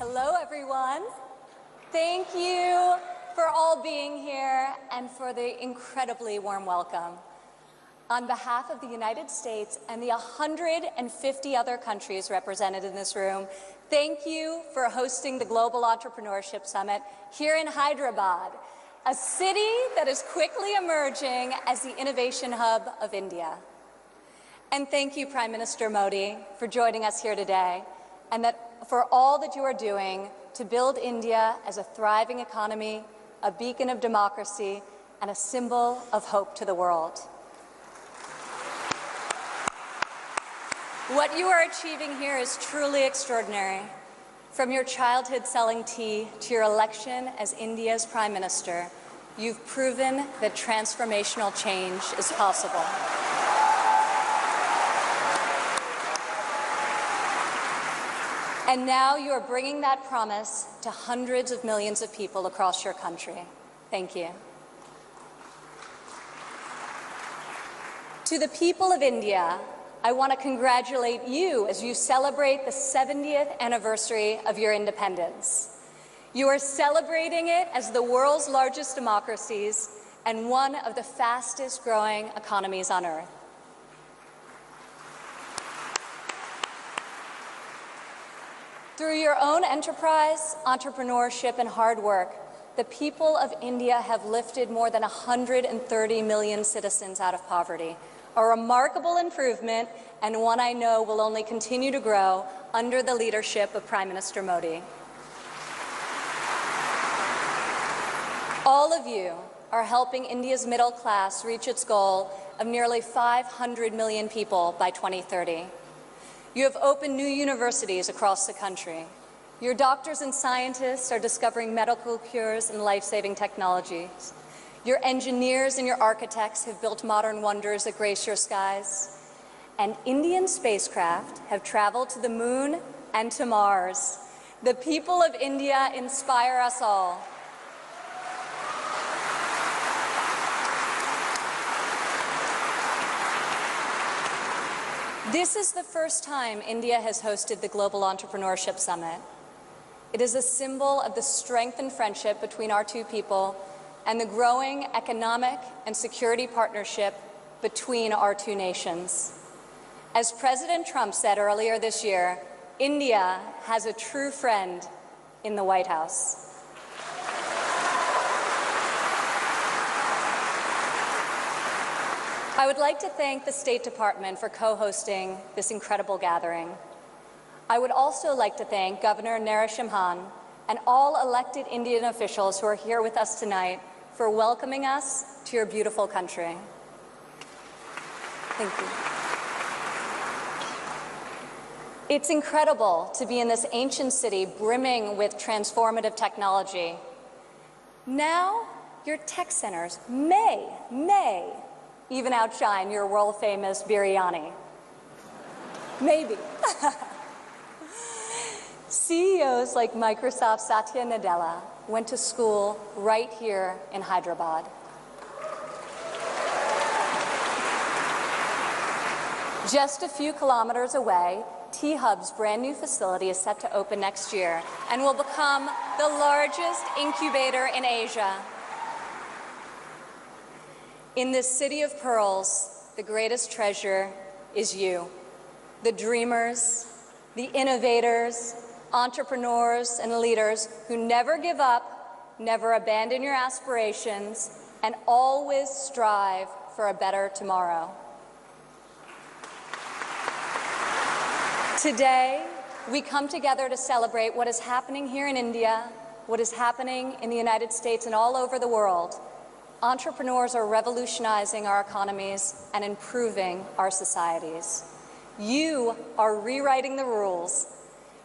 Hello, everyone. Thank you for all being here and for the incredibly warm welcome. On behalf of the United States and the 150 other countries represented in this room, thank you for hosting the Global Entrepreneurship Summit here in Hyderabad, a city that is quickly emerging as the innovation hub of India. And thank you, Prime Minister Modi, for joining us here today, and for all that you are doing to build India as a thriving economy, a beacon of democracy, and a symbol of hope to the world. What you are achieving here is truly extraordinary. From your childhood selling tea to your election as India's Prime Minister, you've proven that transformational change is possible. And now you are bringing that promise to hundreds of millions of people across your country. Thank you. To the people of India, I want to congratulate you as you celebrate the 70th anniversary of your independence. You are celebrating it as the world's largest democracies and one of the fastest growing economies on earth. Through your own enterprise, entrepreneurship, and hard work, the people of India have lifted more than 130 million citizens out of poverty, a remarkable improvement and one I know will only continue to grow under the leadership of Prime Minister Modi. All of you are helping India's middle class reach its goal of nearly 500 million people by 2030. You have opened new universities across the country. Your doctors and scientists are discovering medical cures and life-saving technologies. Your engineers and your architects have built modern wonders that grace your skies. And Indian spacecraft have traveled to the moon and to Mars. The people of India inspire us all. This is the first time India has hosted the Global Entrepreneurship Summit. It is a symbol of the strength and friendship between our two people and the growing economic and security partnership between our two nations. As President Trump said earlier this year, India has a true friend in the White House. I would like to thank the State Department for co-hosting this incredible gathering. I would also like to thank Governor Narendra and all elected Indian officials who are here with us tonight for welcoming us to your beautiful country. Thank you. It's incredible to be in this ancient city brimming with transformative technology. Now, your tech centers may even outshine your world-famous biryani. Maybe. CEOs like Microsoft's Satya Nadella went to school right here in Hyderabad. Just a few kilometers away, T-Hub's brand new facility is set to open next year and will become the largest incubator in Asia. In this city of pearls, the greatest treasure is you, the dreamers, the innovators, entrepreneurs, and leaders who never give up, never abandon your aspirations, and always strive for a better tomorrow. Today, we come together to celebrate what is happening here in India, what is happening in the United States and all over the world. Entrepreneurs are revolutionizing our economies and improving our societies. You are rewriting the rules.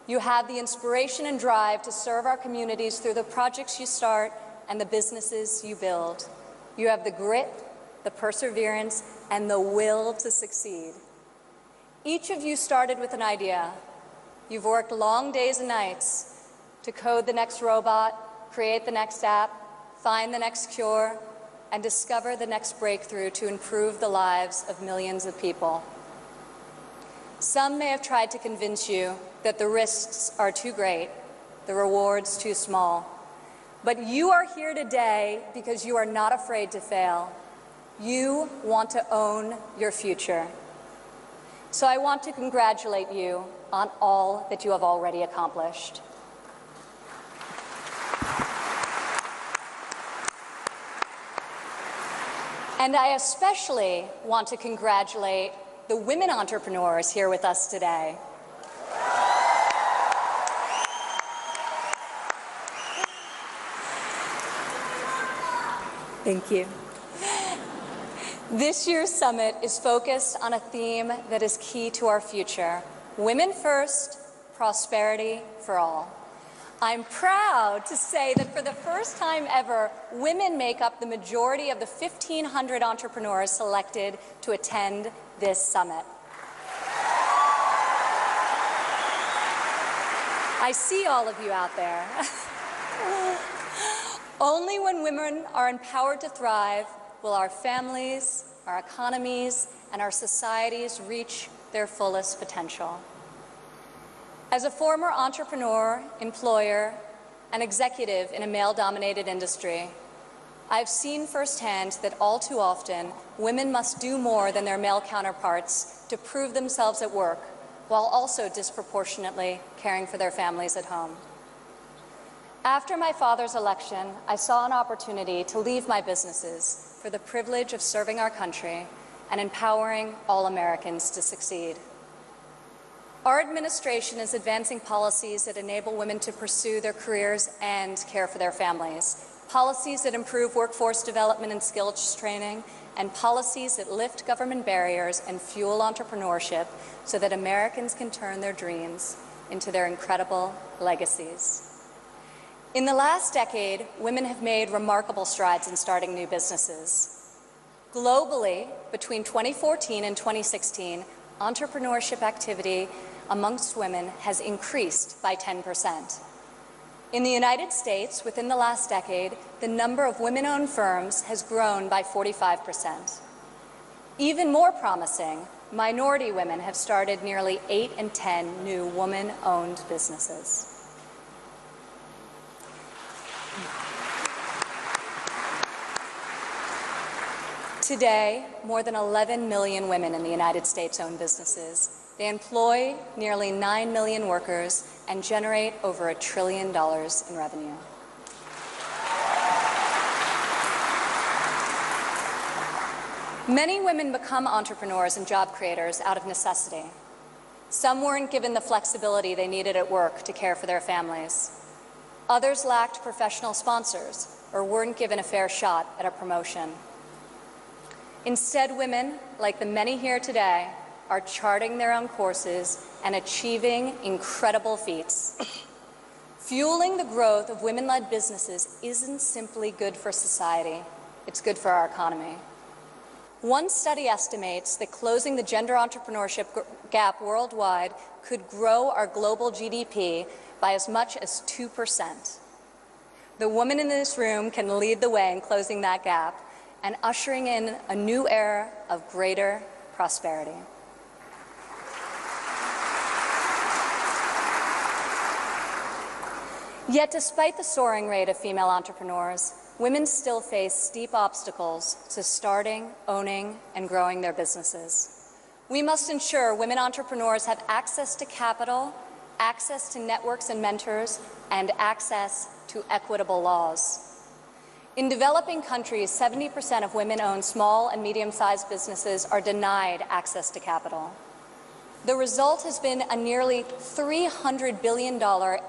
You have the inspiration and drive to serve our communities through the projects you start and the businesses you build. You have the grit, the perseverance, and the will to succeed. Each of you started with an idea. You've worked long days and nights to code the next robot, create the next app, find the next cure, and discover the next breakthrough to improve the lives of millions of people. Some may have tried to convince you that the risks are too great, the rewards too small. But you are here today because you are not afraid to fail. You want to own your future. So I want to congratulate you on all that you have already accomplished. And I especially want to congratulate the women entrepreneurs here with us today. Thank you. This year's summit is focused on a theme that is key to our future: women first, prosperity for all. I'm proud to say that for the first time ever, women make up the majority of the 1,500 entrepreneurs selected to attend this summit. I see all of you out there. Only when women are empowered to thrive will our families, our economies, and our societies reach their fullest potential. As a former entrepreneur, employer, and executive in a male-dominated industry, I've seen firsthand that all too often, women must do more than their male counterparts to prove themselves at work, while also disproportionately caring for their families at home. After my father's election, I saw an opportunity to leave my businesses for the privilege of serving our country and empowering all Americans to succeed. Our administration is advancing policies that enable women to pursue their careers and care for their families, policies that improve workforce development and skills training, and policies that lift government barriers and fuel entrepreneurship so that Americans can turn their dreams into their incredible legacies. In the last decade, women have made remarkable strides in starting new businesses. Globally, between 2014 and 2016, entrepreneurship activity amongst women has increased by 10%. In the United States, within the last decade, the number of women-owned firms has grown by 45%. Even more promising, minority women have started nearly 8 in 10 new woman-owned businesses. Today, more than 11 million women in the United States own businesses. They employ nearly 9 million workers and generate over $1 trillion in revenue. Many women become entrepreneurs and job creators out of necessity. Some weren't given the flexibility they needed at work to care for their families. Others lacked professional sponsors or weren't given a fair shot at a promotion. Instead, women, like the many here today, are charting their own courses and achieving incredible feats. Fueling the growth of women-led businesses isn't simply good for society, it's good for our economy. One study estimates that closing the gender entrepreneurship gap worldwide could grow our global GDP by as much as 2%. The women in this room can lead the way in closing that gap and ushering in a new era of greater prosperity. Yet despite the soaring rate of female entrepreneurs, women still face steep obstacles to starting, owning, and growing their businesses. We must ensure women entrepreneurs have access to capital, access to networks and mentors, and access to equitable laws. In developing countries, 70% of women-owned small and medium-sized businesses are denied access to capital. The result has been a nearly $300 billion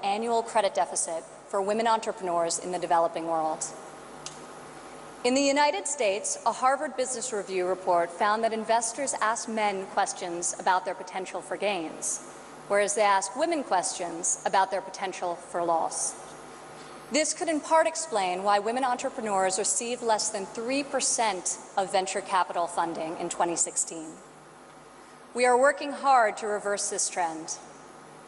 annual credit deficit for women entrepreneurs in the developing world. In the United States, a Harvard Business Review report found that investors ask men questions about their potential for gains, whereas they ask women questions about their potential for loss. This could in part explain why women entrepreneurs received less than 3% of venture capital funding in 2016. We are working hard to reverse this trend.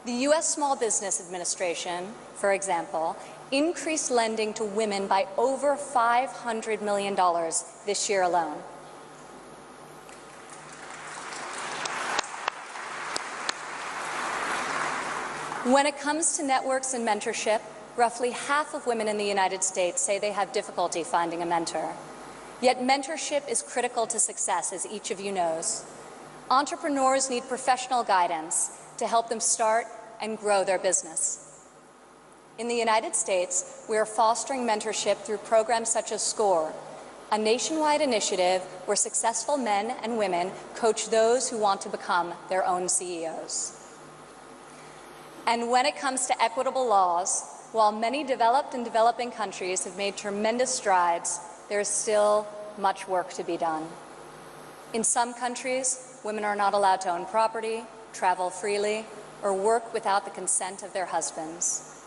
The U.S. Small Business Administration, for example, increased lending to women by over $500 million this year alone. When it comes to networks and mentorship, roughly half of women in the United States say they have difficulty finding a mentor. Yet mentorship is critical to success, as each of you knows. Entrepreneurs need professional guidance to help them start and grow their business. In the United States, we are fostering mentorship through programs such as SCORE, a nationwide initiative where successful men and women coach those who want to become their own CEOs. And when it comes to equitable laws, while many developed and developing countries have made tremendous strides, there is still much work to be done. In some countries, women are not allowed to own property, travel freely, or work without the consent of their husbands.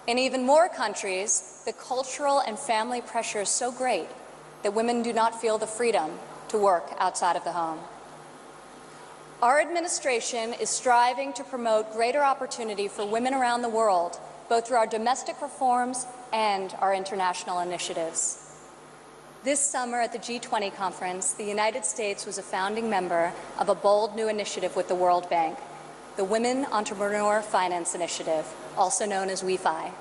In even more countries, the cultural and family pressure is so great that women do not feel the freedom to work outside of the home. Our administration is striving to promote greater opportunity for women around the world, both through our domestic reforms and our international initiatives. This summer at the G20 conference, the United States was a founding member of a bold new initiative with the World Bank, the Women Entrepreneur Finance Initiative, also known as WEFI.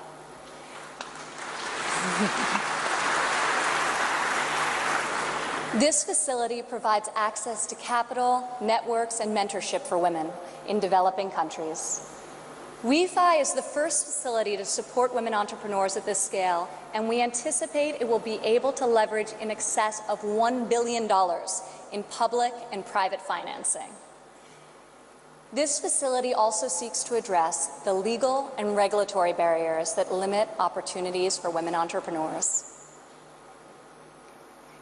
This facility provides access to capital, networks, and mentorship for women in developing countries. WEFI is the first facility to support women entrepreneurs at this scale, and we anticipate it will be able to leverage in excess of $1 billion in public and private financing. This facility also seeks to address the legal and regulatory barriers that limit opportunities for women entrepreneurs.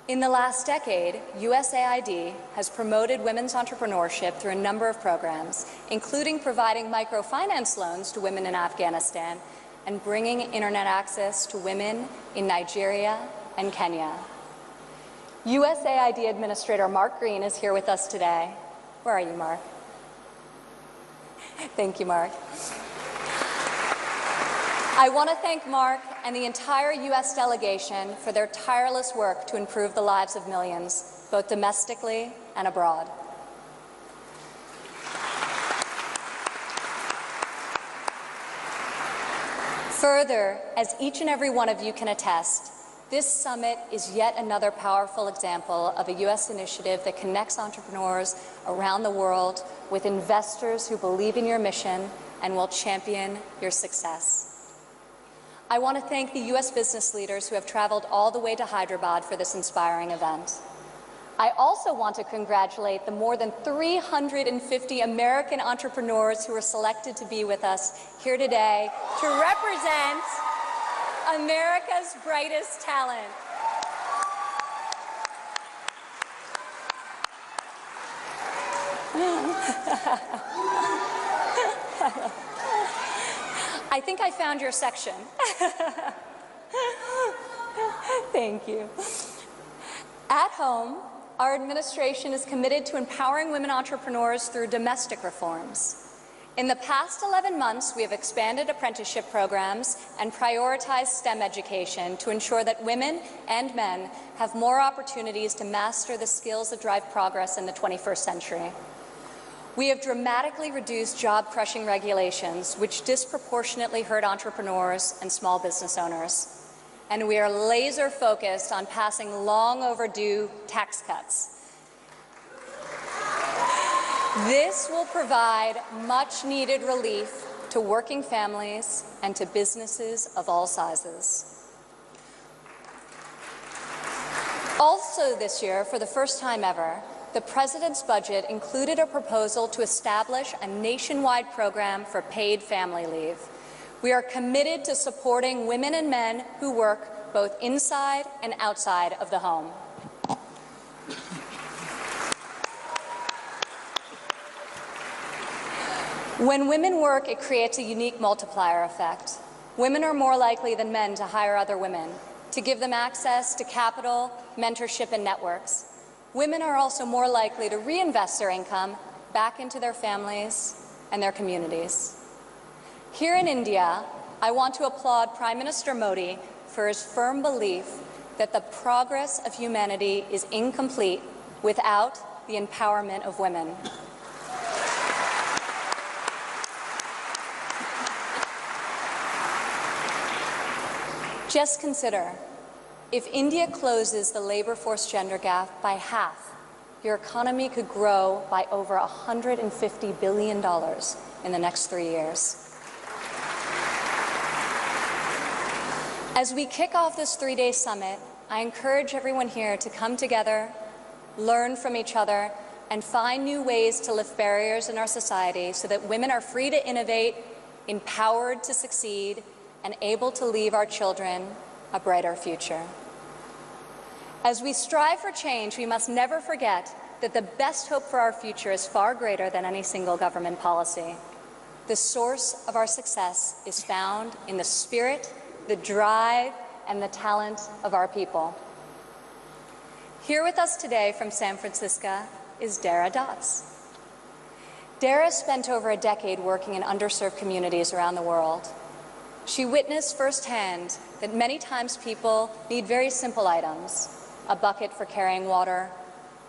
In the last decade, USAID has promoted women's entrepreneurship through a number of programs, including providing microfinance loans to women in Afghanistan and bringing internet access to women in Nigeria and Kenya. USAID Administrator Mark Green is here with us today. Where are you, Mark? Thank you, Mark. I want to thank Mark and the entire U.S. delegation for their tireless work to improve the lives of millions, both domestically and abroad. Further, as each and every one of you can attest, this summit is yet another powerful example of a U.S. initiative that connects entrepreneurs around the world with investors who believe in your mission and will champion your success. I want to thank the U.S. business leaders who have traveled all the way to Hyderabad for this inspiring event. I also want to congratulate the more than 350 American entrepreneurs who were selected to be with us here today to represent America's brightest talent. I think I found your section. Thank you. At home, our administration is committed to empowering women entrepreneurs through domestic reforms. In the past 11 months, we have expanded apprenticeship programs and prioritized STEM education to ensure that women and men have more opportunities to master the skills that drive progress in the 21st century. We have dramatically reduced job-crushing regulations, which disproportionately hurt entrepreneurs and small business owners. And we are laser-focused on passing long-overdue tax cuts. This will provide much-needed relief to working families and to businesses of all sizes. Also this year, for the first time ever, the President's budget included a proposal to establish a nationwide program for paid family leave. We are committed to supporting women and men who work both inside and outside of the home. When women work, it creates a unique multiplier effect. Women are more likely than men to hire other women, to give them access to capital, mentorship, and networks. Women are also more likely to reinvest their income back into their families and their communities. Here in India, I want to applaud Prime Minister Modi for his firm belief that the progress of humanity is incomplete without the empowerment of women. Just consider, if India closes the labor force gender gap by half, your economy could grow by over $150 billion in the next 3 years. As we kick off this 3-day summit, I encourage everyone here to come together, learn from each other, and find new ways to lift barriers in our society so that women are free to innovate, empowered to succeed, and able to leave our children a brighter future. As we strive for change, we must never forget that the best hope for our future is far greater than any single government policy. The source of our success is found in the spirit, the drive, and the talent of our people. Here with us today from San Francisco is Dara Das. Dara spent over a decade working in underserved communities around the world. She witnessed firsthand that many times people need very simple items: a bucket for carrying water,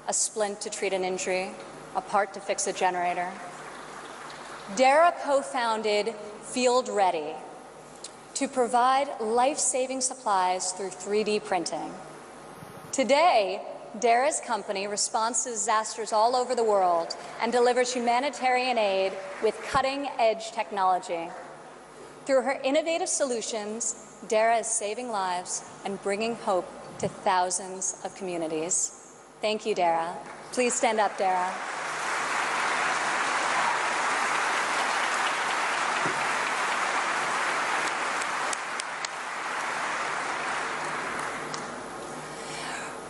a splint to treat an injury, a part to fix a generator. Dara co-founded Field Ready to provide life-saving supplies through 3D printing. Today, Dara's company responds to disasters all over the world and delivers humanitarian aid with cutting-edge technology. Through her innovative solutions, Dara is saving lives and bringing hope to thousands of communities. Thank you, Dara. Please stand up, Dara.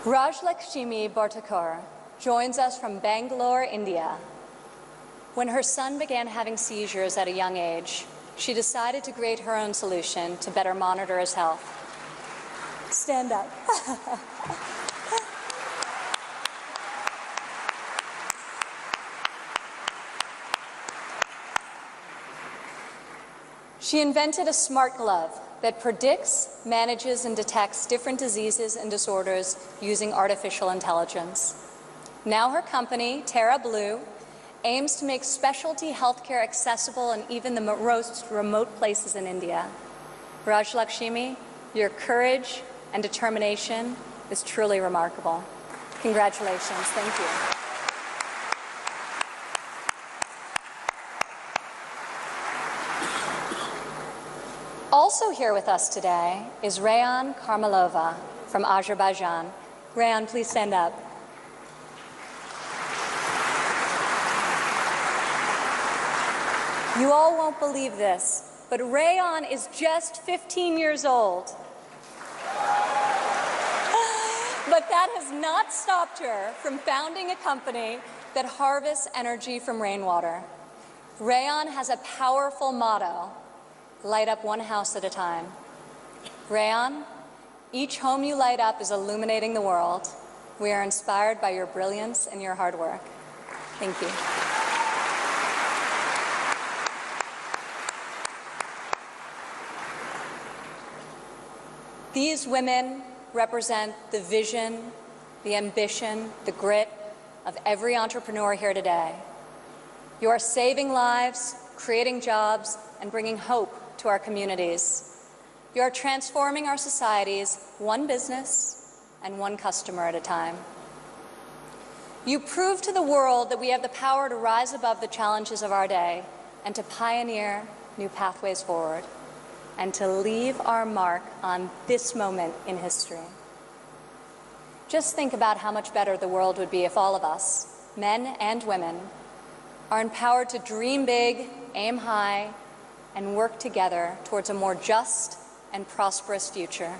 Rajlakshmi Bhartakar joins us from Bangalore, India. When her son began having seizures at a young age, she decided to create her own solution to better monitor his health. Stand up. She invented a smart glove that predicts, manages, and detects different diseases and disorders using artificial intelligence. Now her company, Terra Blue, aims to make specialty healthcare accessible in even the most remote places in India. Rajlakshmi, your courage and determination is truly remarkable. Congratulations. Thank you. Also here with us today is Rayan Karmalova from Azerbaijan. Rayan, please stand up. You all won't believe this, but Rayan is just 15 years old. But that has not stopped her from founding a company that harvests energy from rainwater. Rayan has a powerful motto: light up one house at a time. Rayan, each home you light up is illuminating the world. We are inspired by your brilliance and your hard work. Thank you. These women represent the vision, the ambition, the grit of every entrepreneur here today. You are saving lives, creating jobs, and bringing hope to our communities. You are transforming our societies one business and one customer at a time. You prove to the world that we have the power to rise above the challenges of our day and to pioneer new pathways forward and to leave our mark on this moment in history. Just think about how much better the world would be if all of us, men and women, are empowered to dream big, aim high, and work together towards a more just and prosperous future.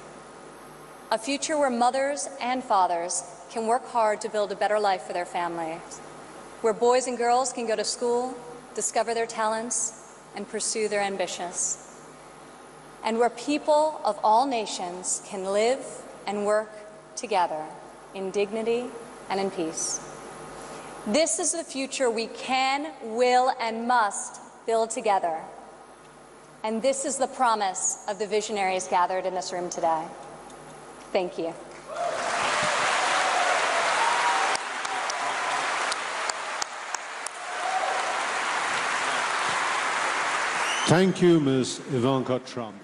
A future where mothers and fathers can work hard to build a better life for their families, where boys and girls can go to school, discover their talents, and pursue their ambitions, and where people of all nations can live and work together in dignity and in peace. This is the future we can, will, and must build together. And this is the promise of the visionaries gathered in this room today. Thank you. Thank you, Ms. Ivanka Trump.